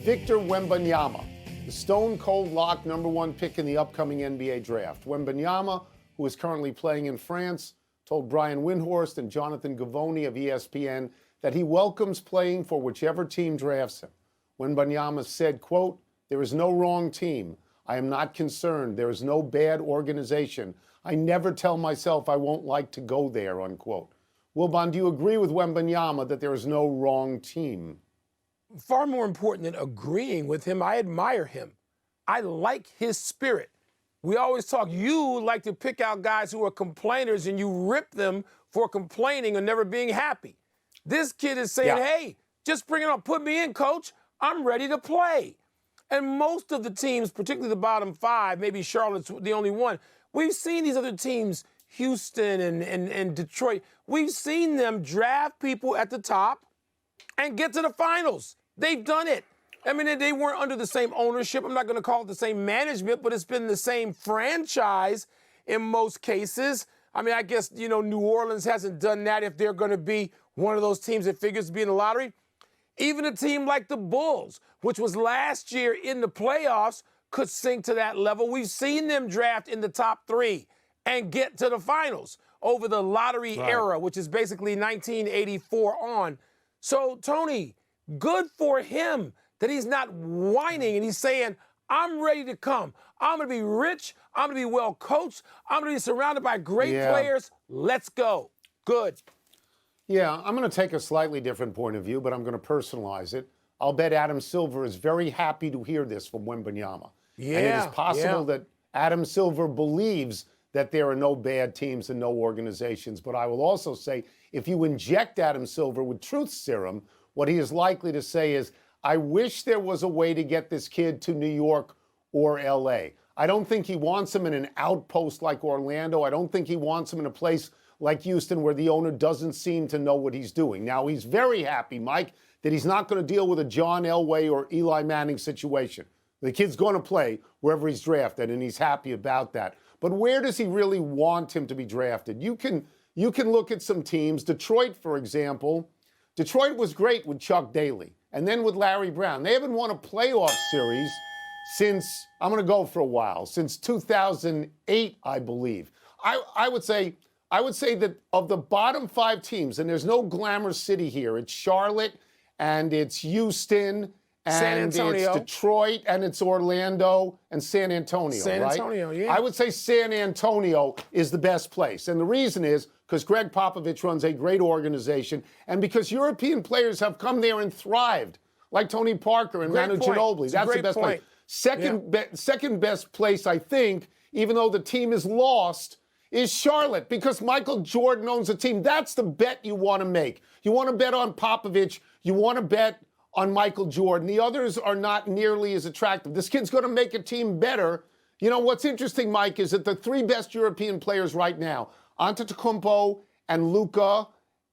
Victor Wembanyama, the stone-cold lock #1 pick in the upcoming NBA draft. Wembanyama, who is currently playing in France, told Brian Windhorst and Jonathan Givony of ESPN that he welcomes playing for whichever team drafts him. Wembanyama said, quote, "There is no wrong team. I am not concerned. There is no bad organization. I never tell myself I won't like to go there," unquote. Wilbon, do you agree with Wembanyama that there is no wrong team? Far more important than agreeing with him, I admire him. I like his spirit. We always talk, you like to pick out guys who are complainers and you rip them for complaining or never being happy. This kid is saying, hey, just bring it on. Put me in, coach. I'm ready to play. And most of the teams, particularly the bottom five, maybe Charlotte's the only one, we've seen these other teams, Houston and Detroit, we've seen them draft people at the top and get to the finals. They've done it. I mean, they weren't under the same ownership. I'm not going to call it the same management, but it's been the same franchise in most cases. I mean, I guess, New Orleans hasn't done that if they're going to be one of those teams that figures to be in the lottery. Even a team like the Bulls, which was last year in the playoffs, could sink to that level. We've seen them draft in the top 3 and get to the finals over the lottery era, which is basically 1984 on. So, Tony, good for him that he's not whining and he's saying, I'm ready to come. I'm going to be rich. I'm going to be well coached. I'm going to be surrounded by great players. Let's go. Good. Yeah, I'm going to take a slightly different point of view, but I'm going to personalize it. I'll bet Adam Silver is very happy to hear this from Wembanyama. Yeah, and it is possible that Adam Silver believes that there are no bad teams and no organizations. But I will also say, if you inject Adam Silver with truth serum, what he is likely to say is, I wish there was a way to get this kid to New York or L.A. I don't think he wants him in an outpost like Orlando. I don't think he wants him in a place like Houston where the owner doesn't seem to know what he's doing. Now, he's very happy, Mike, that he's not going to deal with a John Elway or Eli Manning situation. The kid's going to play wherever he's drafted, and he's happy about that. But where does he really want him to be drafted? You can look at some teams. Detroit, for example. Detroit was great with Chuck Daly and then with Larry Brown. They haven't won a playoff series since, I'm going to go for a while, since 2008, I believe. I would say that of the bottom 5 teams, and there's no glamour city here, it's Charlotte and it's Houston and it's Detroit and it's Orlando and San Antonio, San Antonio, yeah. I would say San Antonio is the best place. And the reason is because Greg Popovich runs a great organization and because European players have come there and thrived, like Tony Parker and Manu Ginobili. That's the best place. Second best place, I think, even though the team is lost, is Charlotte, because Michael Jordan owns the team. That's the bet you want to make. You want to bet on Popovich. You want to bet on Michael Jordan. The others are not nearly as attractive. This kid's going to make a team better. You know, what's interesting, Mike, is that the 3 best European players right now, Antetokounmpo and Luka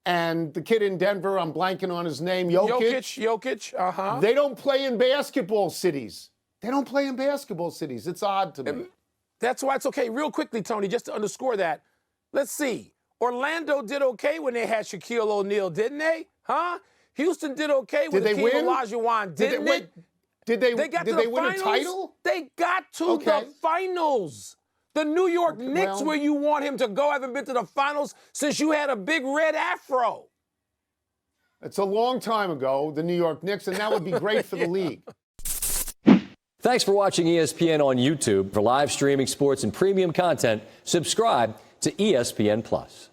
and the kid in Denver, I'm blanking on his name, Jokic. They don't play in basketball cities. It's odd to me. That's why it's okay. Real quickly, Tony, just to underscore that. Let's see. Orlando did okay when they had Shaquille O'Neal, didn't they? Huh? Houston did okay with Hakeem Olajuwon, didn't they? Did they win finals? a title? They got to the finals. The New York Knicks, where you want him to go, haven't been to the finals since you had a big red afro. It's a long time ago, the New York Knicks, and that would be great for the league. Thanks for watching ESPN on YouTube. For live streaming sports and premium content, subscribe to ESPN+.